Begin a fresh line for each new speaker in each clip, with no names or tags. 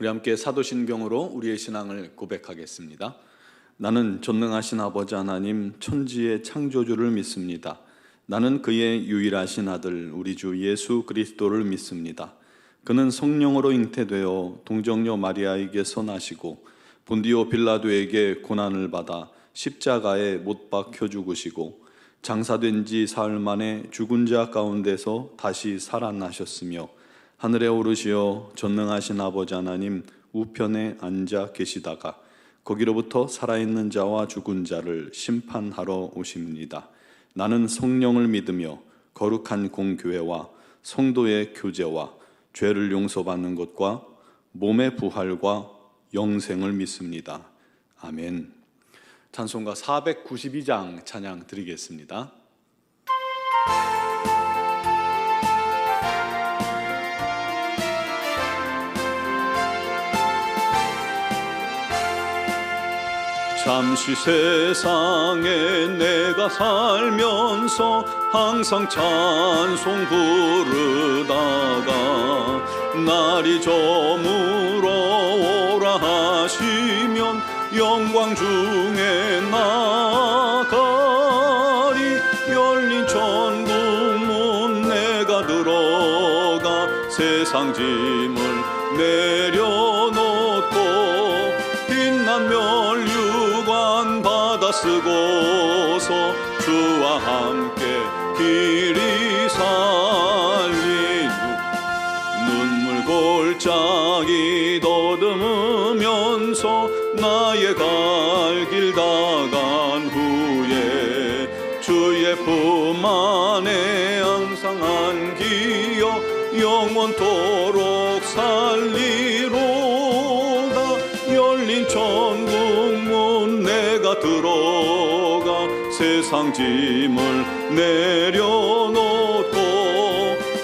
우리 함께 사도신경으로 우리의 신앙을 고백하겠습니다. 나는 전능하신 아버지 하나님 천지의 창조주를 믿습니다. 나는 그의 유일하신 아들 우리 주 예수 그리스도를 믿습니다. 그는 성령으로 잉태되어 동정녀 마리아에게서 나시고 본디오 빌라도에게 고난을 받아 십자가에 못 박혀 죽으시고 장사된 지 사흘 만에 죽은 자 가운데서 다시 살아나셨으며 하늘에 오르시어 전능하신 아버지 하나님 우편에 앉아 계시다가 거기로부터 살아있는 자와 죽은 자를 심판하러 오십니다. 나는 성령을 믿으며 거룩한 공교회와 성도의 교제와 죄를 용서받는 것과 몸의 부활과 영생을 믿습니다. 아멘. 찬송가 492장 찬양 드리겠습니다. 잠시 세상에 내가 살면서 항상 찬송 부르다가 날이 저물어 오라 하시면 영광 중에 나가리. 열린 천국문 내가 들어가 세상 짐을 내려놓고 빛난 면류관 받아 쓰고서 주와 함께 길이 살리누. 눈물 골짜기 더듬으면서 나의 갈 길 다간 후에 주의 품 안에 항상 안기어 영원토록 살리로다. 열린 천국문 내가 들어가 세상 짐을 내려놓고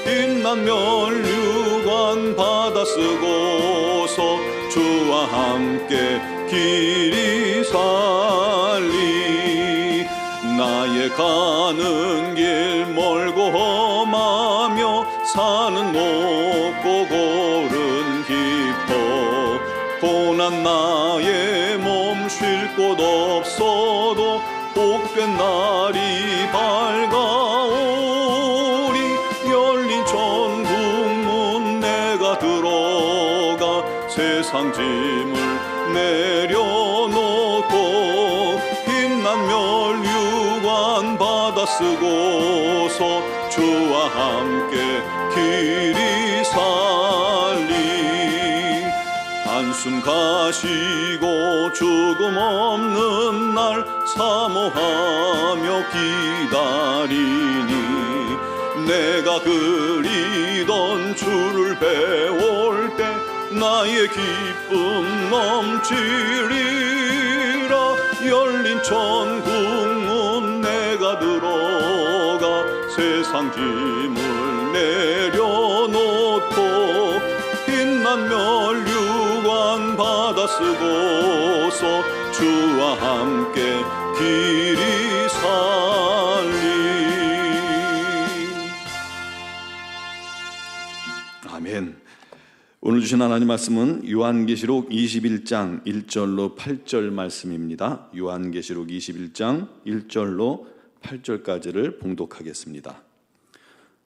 빛난 면류관 받아 쓰고서 주와 함께 길이 살리. 나의 가는 길 멀고 험하며 산은 높고 골은 깊어 고난 나의 몸 쉴 곳 없어도 복된 날이 밝아오리. 열린 천국문 내가 들어가 세상 짐을 내려놓고 빛난 면류관 받아 쓰고서 주와 함께 길이 살리. 한숨 가시고 죽음 없는 날 사모하며 기다리니 내가 그리던 주를 배울 때 나의 기쁨 넘치리라. 열린 천국문 내가 들어가 세상 짐을 내려놓고 빛난 면류관 받아 쓰고서 주와 함께 길이 살리. 아멘. 오늘 주신 하나님 말씀은 요한계시록 21장 1절로 8절 말씀입니다. 요한계시록 21장 1절로 8절까지를 봉독하겠습니다.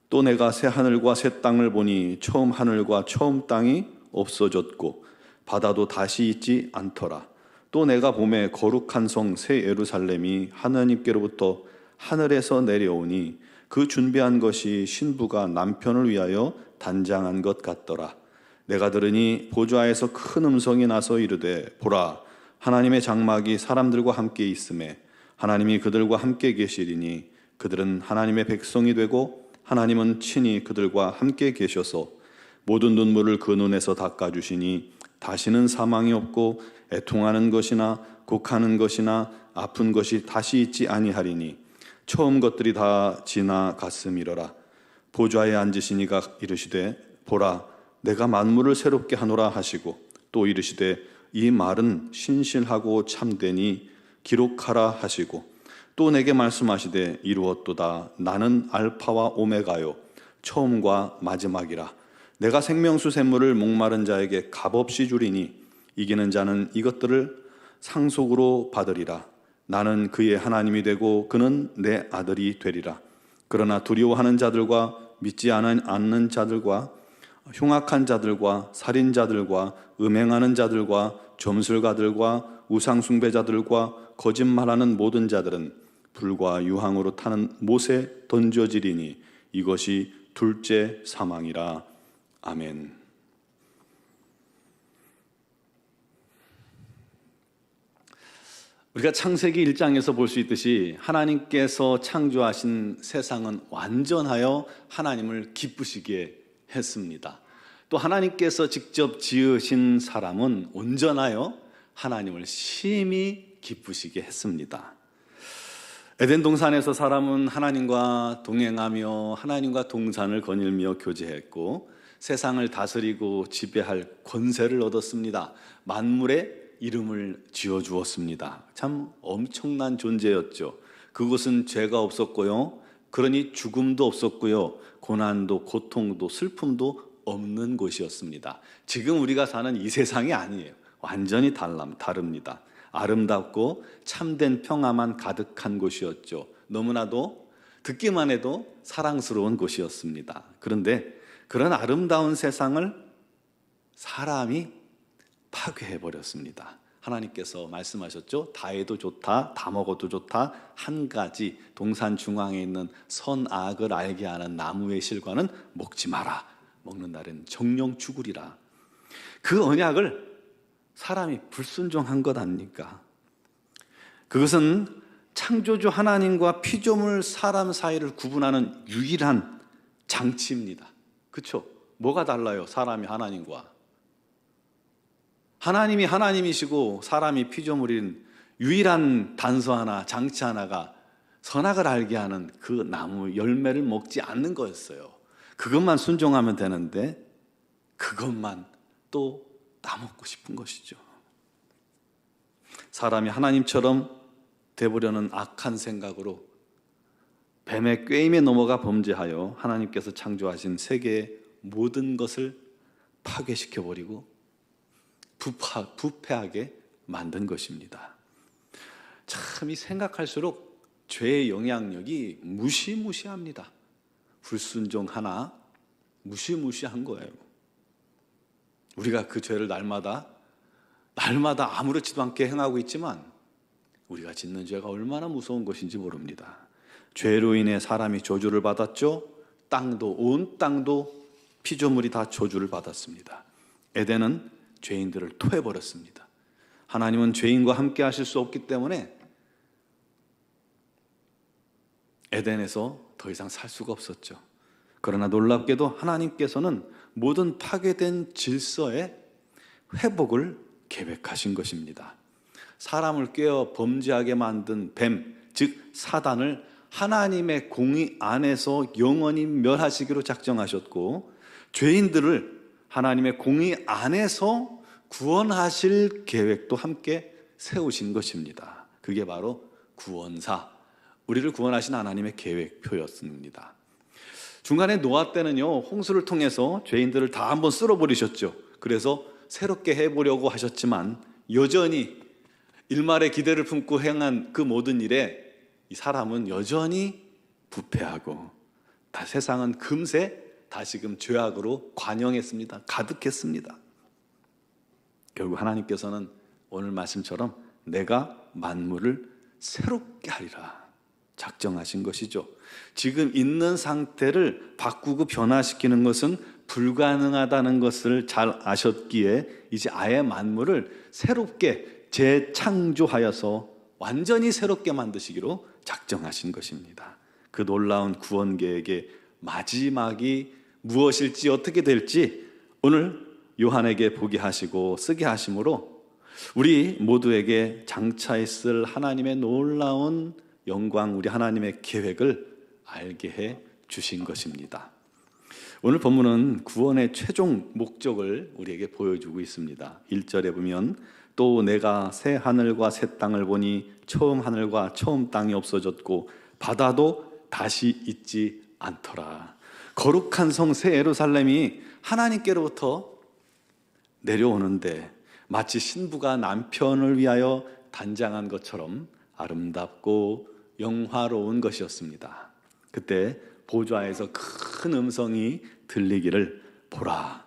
또 내가 새 하늘과 새 땅을 보니 처음 하늘과 처음 땅이 없어졌고 바다도 다시 있지 않더라. 또 내가 보매 거룩한 성 새 예루살렘이 하나님께로부터 하늘에서 내려오니 그 준비한 것이 신부가 남편을 위하여 단장한 것 같더라. 내가 들으니 보좌에서 큰 음성이 나서 이르되 보라 하나님의 장막이 사람들과 함께 있음에 하나님이 그들과 함께 계시리니 그들은 하나님의 백성이 되고 하나님은 친히 그들과 함께 계셔서 모든 눈물을 그 눈에서 닦아주시니 다시는 사망이 없고 애통하는 것이나 곡하는 것이나 아픈 것이 다시 있지 아니하리니 처음 것들이 다 지나갔음이러라. 보좌에 앉으시니가 이르시되 보라 내가 만물을 새롭게 하노라 하시고 또 이르시되 이 말은 신실하고 참되니 기록하라 하시고 또 내게 말씀하시되 이루었도다. 나는 알파와 오메가요 처음과 마지막이라. 내가 생명수 샘물을 목마른 자에게 값없이 주리니 이기는 자는 이것들을 상속으로 받으리라. 나는 그의 하나님이 되고 그는 내 아들이 되리라. 그러나 두려워하는 자들과 믿지 않는 자들과 흉악한 자들과 살인자들과 음행하는 자들과 점술가들과 우상숭배자들과 거짓말하는 모든 자들은 불과 유황으로 타는 못에 던져지리니 이것이 둘째 사망이라. 아멘. 우리가 창세기 1장에서 볼 수 있듯이 하나님께서 창조하신 세상은 완전하여 하나님을 기쁘시게 했습니다. 또 하나님께서 직접 지으신 사람은 온전하여 하나님을 심히 기쁘시게 했습니다. 에덴 동산에서 사람은 하나님과 동행하며 하나님과 동산을 거닐며 교제했고 세상을 다스리고 지배할 권세를 얻었습니다. 만물의 이름을 지어주었습니다. 참 엄청난 존재였죠. 그곳은 죄가 없었고요, 그러니 죽음도 없었고요, 고난도 고통도 슬픔도 없는 곳이었습니다. 지금 우리가 사는 이 세상이 아니에요. 완전히 다릅니다. 아름답고 참된 평화만 가득한 곳이었죠. 너무나도 듣기만 해도 사랑스러운 곳이었습니다. 그런데 그런 아름다운 세상을 사람이 파괴해버렸습니다. 하나님께서 말씀하셨죠. 다 해도 좋다, 다 먹어도 좋다, 한 가지 동산 중앙에 있는 선악을 알게 하는 나무의 실과는 먹지 마라. 먹는 날엔 정령 죽으리라. 그 언약을 사람이 불순종한 것 아닙니까? 그것은 창조주 하나님과 피조물 사람 사이를 구분하는 유일한 장치입니다. 그렇죠? 뭐가 달라요? 사람이 하나님과. 하나님이 하나님이시고 사람이 피조물인 유일한 단서 하나, 장치 하나가 선악을 알게 하는 그 나무 열매를 먹지 않는 거였어요. 그것만 순종하면 되는데 그것만 또 따먹고 싶은 것이죠. 사람이 하나님처럼 되보려는 악한 생각으로 뱀의 꾀임에 넘어가 범죄하여 하나님께서 창조하신 세계의 모든 것을 파괴시켜버리고 부패하게 만든 것입니다. 참 이 생각할수록 죄의 영향력이 무시무시합니다. 불순종 하나 무시무시한 거예요. 우리가 그 죄를 날마다 아무렇지도 않게 행하고 있지만 우리가 짓는 죄가 얼마나 무서운 것인지 모릅니다. 죄로 인해 사람이 저주를 받았죠. 온 땅도 피조물이 다 저주를 받았습니다. 에덴은 죄인들을 토해버렸습니다. 하나님은 죄인과 함께 하실 수 없기 때문에 에덴에서 더 이상 살 수가 없었죠. 그러나 놀랍게도 하나님께서는 모든 파괴된 질서의 회복을 계획하신 것입니다. 사람을 꿰어 범죄하게 만든 뱀, 즉 사단을 하나님의 공의 안에서 영원히 멸하시기로 작정하셨고, 죄인들을 하나님의 공의 안에서 구원하실 계획도 함께 세우신 것입니다. 그게 바로 구원사, 우리를 구원하신 하나님의 계획표였습니다. 중간에 노아 때는요, 홍수를 통해서 죄인들을 다 한번 쓸어버리셨죠. 그래서 새롭게 해보려고 하셨지만 여전히 일말의 기대를 품고 행한 그 모든 일에 이 사람은 여전히 부패하고 세상은 금세 다시금 죄악으로 관영했습니다. 가득했습니다. 결국 하나님께서는 오늘 말씀처럼 내가 만물을 새롭게 하리라 작정하신 것이죠. 지금 있는 상태를 바꾸고 변화시키는 것은 불가능하다는 것을 잘 아셨기에 이제 아예 만물을 새롭게 재창조하여서 완전히 새롭게 만드시기로 작정하신 것입니다. 그 놀라운 구원 계획의 마지막이 무엇일지 어떻게 될지 오늘 요한에게 보게 하시고 쓰게 하심으로 우리 모두에게 장차 있을 하나님의 놀라운 영광, 우리 하나님의 계획을 알게 해 주신 것입니다. 오늘 본문은 구원의 최종 목적을 우리에게 보여주고 있습니다. 1절에 보면 또 내가 새 하늘과 새 땅을 보니 처음 하늘과 처음 땅이 없어졌고 바다도 다시 있지 않더라. 거룩한 성 새 예루살렘이 하나님께로부터 내려오는데 마치 신부가 남편을 위하여 단장한 것처럼 아름답고 영화로운 것이었습니다. 그때 보좌에서 큰 음성이 들리기를, 보라,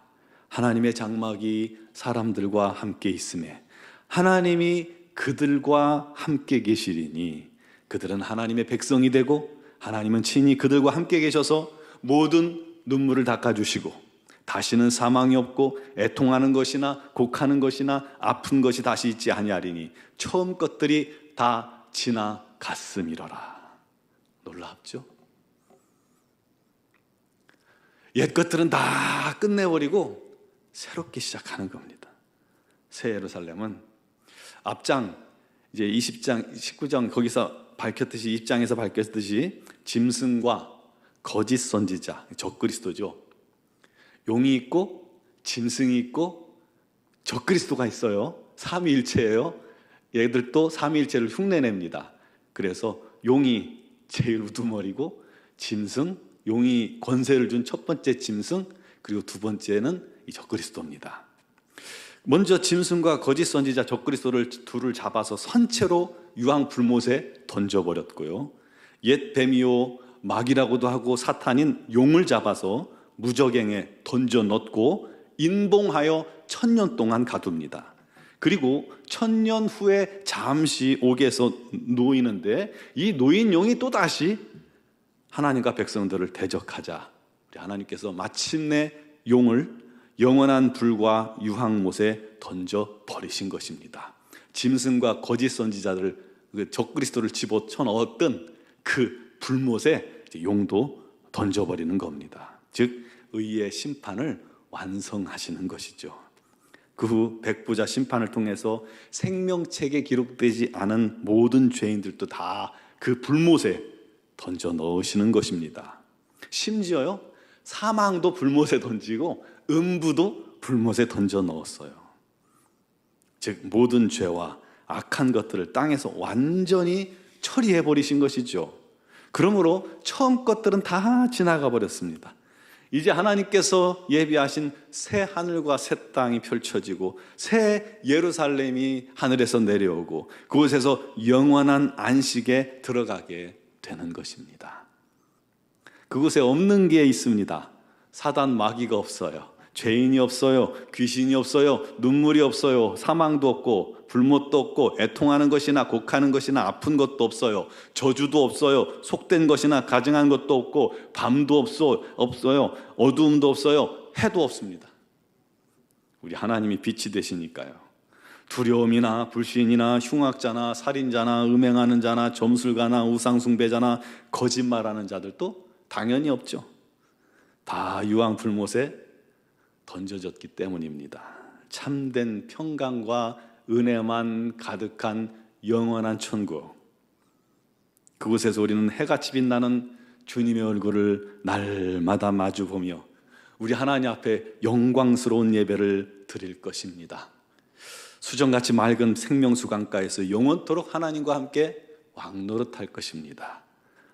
하나님의 장막이 사람들과 함께 있음에 하나님이 그들과 함께 계시리니 그들은 하나님의 백성이 되고 하나님은 친히 그들과 함께 계셔서 모든 눈물을 닦아주시고 다시는 사망이 없고 애통하는 것이나 곡하는 것이나 아픈 것이 다시 있지 아니하리니 처음 것들이 다 지나갔음이로라. 놀랍죠? 옛 것들은 다 끝내버리고 새롭게 시작하는 겁니다. 새 예루살렘은 앞장 이제 20장, 19장 거기서 밝혔듯이, 20장에서 밝혔듯이 짐승과 거짓 선지자, 적그리스도죠. 용이 있고 짐승이 있고 적그리스도가 있어요. 삼위일체예요. 얘들도 삼위일체를 흉내냅니다. 그래서 용이 제일 우두머리고 짐승, 용이 권세를 준 첫 번째 짐승, 그리고 두 번째는 이 적그리스도입니다. 먼저 짐승과 거짓 선지자 적그리스도를 둘을 잡아서 선체로 유황 불못에 던져버렸고요. 옛 뱀이요 마귀라고도 하고 사탄인 용을 잡아서 무저갱에 던져 넣고 인봉하여 1000년 동안 가둡니다. 그리고 1000년 후에 잠시 옥에서 놓이는데 이 놓인 용이 또다시 하나님과 백성들을 대적하자 우리 하나님께서 마침내 용을 영원한 불과 유황못에 던져 버리신 것입니다. 짐승과 거짓 선지자들, 적그리스도를 집어쳐 넣었던 그 불못에 용도 던져버리는 겁니다. 즉 의의 심판을 완성하시는 것이죠. 그 후 백부자 심판을 통해서 생명책에 기록되지 않은 모든 죄인들도 다 그 불못에 던져 넣으시는 것입니다. 심지어요, 사망도 불못에 던지고 음부도 불못에 던져 넣었어요. 즉 모든 죄와 악한 것들을 땅에서 완전히 처리해 버리신 것이죠. 그러므로 처음 것들은 다 지나가 버렸습니다. 이제 하나님께서 예비하신 새 하늘과 새 땅이 펼쳐지고 새 예루살렘이 하늘에서 내려오고 그곳에서 영원한 안식에 들어가게 되는 것입니다. 그곳에 없는 게 있습니다. 사단 마귀가 없어요. 죄인이 없어요. 귀신이 없어요. 눈물이 없어요. 사망도 없고 불못도 없고 애통하는 것이나 곡하는 것이나 아픈 것도 없어요. 저주도 없어요. 속된 것이나 가증한 것도 없고 밤도 없어요. 어두움도 없어요. 해도 없습니다. 우리 하나님이 빛이 되시니까요. 두려움이나 불신이나 흉악자나 살인자나 음행하는 자나 점술가나 우상숭배자나 거짓말하는 자들도 당연히 없죠. 다 유황 불못에 던져졌기 때문입니다. 참된 평강과 은혜만 가득한 영원한 천국, 그곳에서 우리는 해같이 빛나는 주님의 얼굴을 날마다 마주보며 우리 하나님 앞에 영광스러운 예배를 드릴 것입니다. 수정같이 맑은 생명수 강가에서 영원토록 하나님과 함께 왕노릇할 것입니다.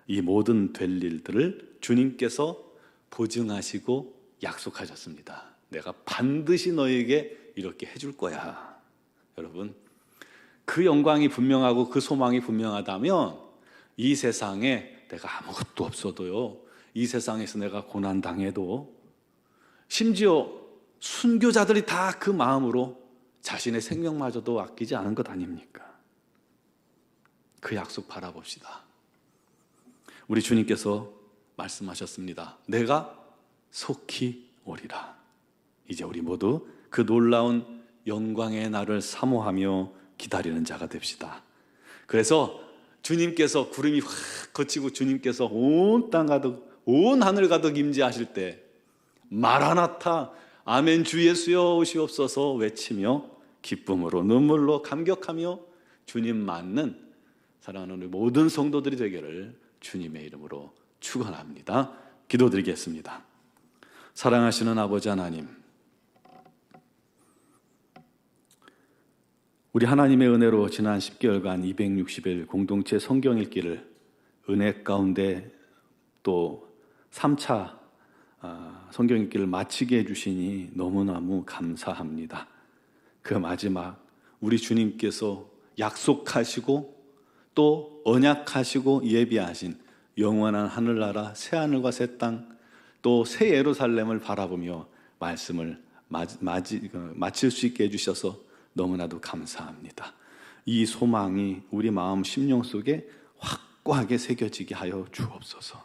이 모든 될 일들을 주님께서 보증하시고 약속하셨습니다. 내가 반드시 너에게 이렇게 해줄 거야. 여러분, 그 영광이 분명하고 그 소망이 분명하다면 이 세상에 내가 아무것도 없어도요, 이 세상에서 내가 고난당해도, 심지어 순교자들이 다 그 마음으로 자신의 생명마저도 아끼지 않은 것 아닙니까? 그 약속 바라봅시다. 우리 주님께서 말씀하셨습니다. 내가 속히 오리라. 이제 우리 모두 그 놀라운 영광의 날을 사모하며 기다리는 자가 됩시다. 그래서 주님께서 구름이 확 거치고 주님께서 온 땅 가득, 온 하늘 가득 임재하실 때 마라나타, 아멘 주 예수여 오시옵소서 외치며 기쁨으로 눈물로 감격하며 주님 맞는 사랑하는 우리 모든 성도들이 되기를 주님의 이름으로 축원합니다. 기도드리겠습니다. 사랑하시는 아버지 하나님, 우리 하나님의 은혜로 지난 10개월간 260일 공동체 성경 읽기를 은혜 가운데 또 3차 성경 읽기를 마치게 해주시니 너무너무 감사합니다. 그 마지막 우리 주님께서 약속하시고 또 언약하시고 예비하신 영원한 하늘나라 새하늘과 새 땅 또 새 예루살렘을 바라보며 말씀을 마칠 수 있게 해주셔서 너무나도 감사합니다. 이 소망이 우리 마음 심령 속에 확고하게 새겨지게 하여 주옵소서.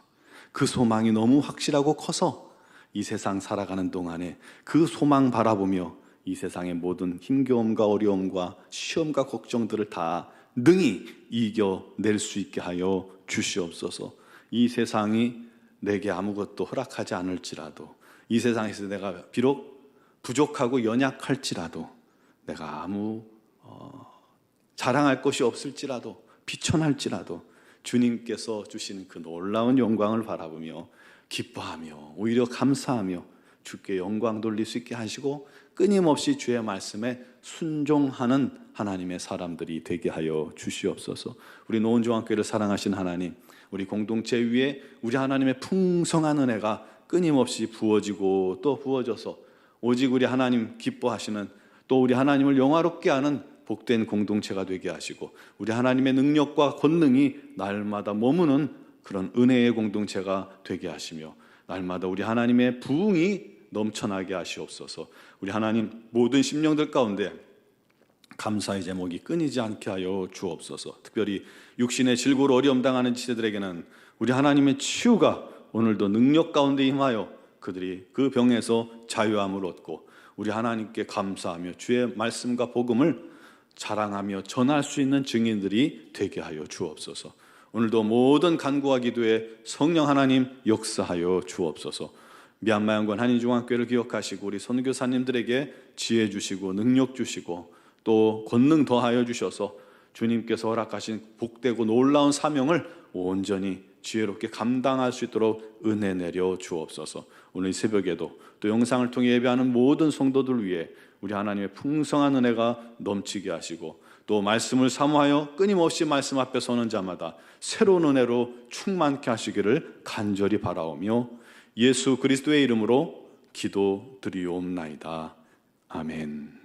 그 소망이 너무 확실하고 커서 이 세상 살아가는 동안에 그 소망 바라보며 이 세상의 모든 힘겨움과 어려움과 시험과 걱정들을 다 능히 이겨낼 수 있게 하여 주시옵소서. 이 세상이 내게 아무것도 허락하지 않을지라도, 이 세상에서 내가 비록 부족하고 연약할지라도, 내가 아무 자랑할 것이 없을지라도, 비천할지라도 주님께서 주신 그 놀라운 영광을 바라보며 기뻐하며 오히려 감사하며 주께 영광 돌릴 수 있게 하시고 끊임없이 주의 말씀에 순종하는 하나님의 사람들이 되게 하여 주시옵소서. 우리 노원중앙교회를 사랑하신 하나님, 우리 공동체 위에 우리 하나님의 풍성한 은혜가 끊임없이 부어지고 또 부어져서 오직 우리 하나님 기뻐하시는, 또 우리 하나님을 영화롭게 하는 복된 공동체가 되게 하시고 우리 하나님의 능력과 권능이 날마다 머무는 그런 은혜의 공동체가 되게 하시며 날마다 우리 하나님의 부흥이 넘쳐나게 하시옵소서. 우리 하나님 모든 심령들 가운데 감사의 제목이 끊이지 않게 하여 주옵소서. 특별히 육신의 질고로 어려움 당하는 지체들에게는 우리 하나님의 치유가 오늘도 능력 가운데 임하여 그들이 그 병에서 자유함을 얻고 우리 하나님께 감사하며 주의 말씀과 복음을 자랑하며 전할 수 있는 증인들이 되게 하여 주옵소서. 오늘도 모든 간구와 기도에 성령 하나님 역사하여 주옵소서. 미얀마 양권 한인중앙교회를 기억하시고 우리 선교사님들에게 지혜 주시고 능력 주시고 또 권능 더하여 주셔서 주님께서 허락하신 복되고 놀라운 사명을 온전히 지혜롭게 감당할 수 있도록 은혜 내려 주옵소서. 오늘 이 새벽에도 또 영상을 통해 예배하는 모든 성도들 위해 우리 하나님의 풍성한 은혜가 넘치게 하시고 또 말씀을 사모하여 끊임없이 말씀 앞에 서는 자마다 새로운 은혜로 충만케 하시기를 간절히 바라오며 예수 그리스도의 이름으로 기도드리옵나이다. 아멘.